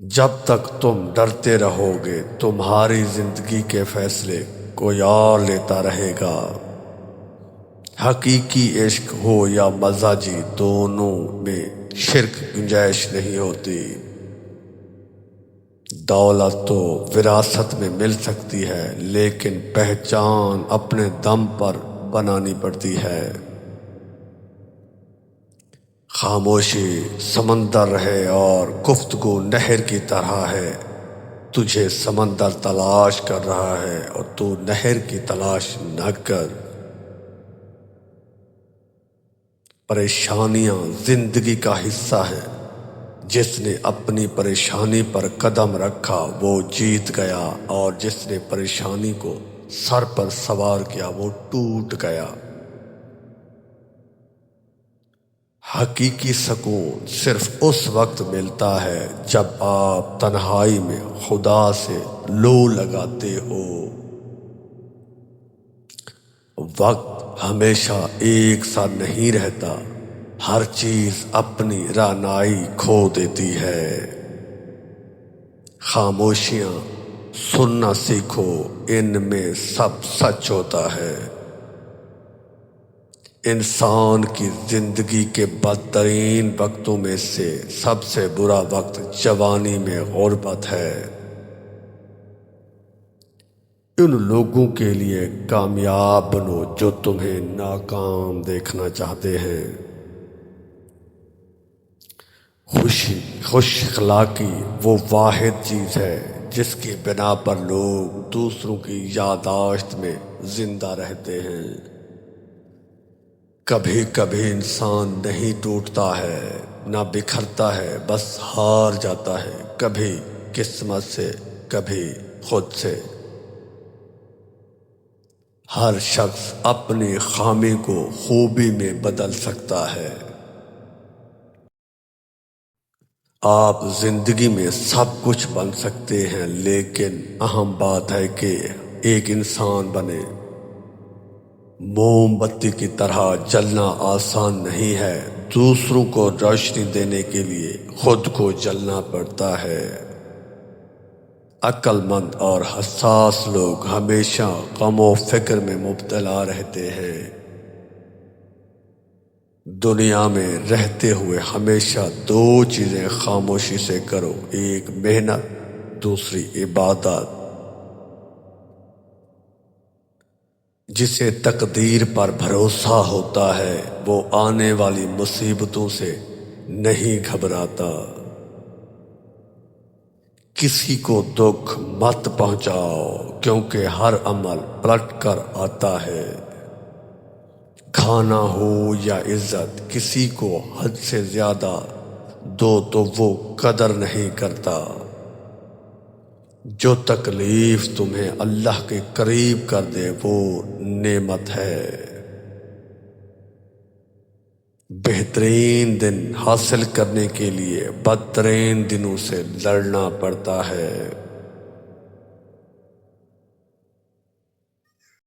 جب تک تم ڈرتے رہو گے تمہاری زندگی کے فیصلے کوئی اور لیتا رہے گا۔ حقیقی عشق ہو یا مزاجی، دونوں میں شرک گنجائش نہیں ہوتی۔ دولت تو وراثت میں مل سکتی ہے، لیکن پہچان اپنے دم پر بنانی پڑتی ہے۔ خاموشی سمندر ہے اور گفتگو نہر کی طرح ہے۔ تجھے سمندر تلاش کر رہا ہے اور تو نہر کی تلاش نہ کر۔ پریشانیاں زندگی کا حصہ ہے۔ جس نے اپنی پریشانی پر قدم رکھا وہ جیت گیا، اور جس نے پریشانی کو سر پر سوار کیا وہ ٹوٹ گیا۔ حقیقی سکون صرف اس وقت ملتا ہے جب آپ تنہائی میں خدا سے لو لگاتے ہو۔ وقت ہمیشہ ایک سا نہیں رہتا، ہر چیز اپنی رعنائی کھو دیتی ہے۔ خاموشیاں سننا سیکھو، ان میں سب سچ ہوتا ہے۔ انسان کی زندگی کے بدترین وقتوں میں سے سب سے برا وقت جوانی میں غربت ہے۔ ان لوگوں کے لیے کامیاب بنو جو تمہیں ناکام دیکھنا چاہتے ہیں۔ خوش اخلاقی وہ واحد چیز ہے جس کی بنا پر لوگ دوسروں کی یادداشت میں زندہ رہتے ہیں۔ کبھی کبھی انسان نہیں ٹوٹتا ہے، نہ بکھرتا ہے، بس ہار جاتا ہے، کبھی قسمت سے، کبھی خود سے۔ ہر شخص اپنی خامی کو خوبی میں بدل سکتا ہے۔ آپ زندگی میں سب کچھ بن سکتے ہیں، لیکن اہم بات ہے کہ ایک انسان بنے۔ موم بتی کی طرح جلنا آسان نہیں ہے، دوسروں کو روشنی دینے کے لیے خود کو جلنا پڑتا ہے۔ عقل مند اور حساس لوگ ہمیشہ غم و فکر میں مبتلا رہتے ہیں۔ دنیا میں رہتے ہوئے ہمیشہ دو چیزیں خاموشی سے کرو، ایک محنت، دوسری عبادت۔ جسے تقدیر پر بھروسہ ہوتا ہے وہ آنے والی مصیبتوں سے نہیں گھبراتا۔ کسی کو دکھ مت پہنچاؤ، کیونکہ ہر عمل پلٹ کر آتا ہے۔ کھانا ہو یا عزت، کسی کو حد سے زیادہ دو تو وہ قدر نہیں کرتا۔ جو تکلیف تمہیں اللہ کے قریب کر دے وہ نعمت ہے۔ بہترین دن حاصل کرنے کے لیے بدترین دنوں سے لڑنا پڑتا ہے۔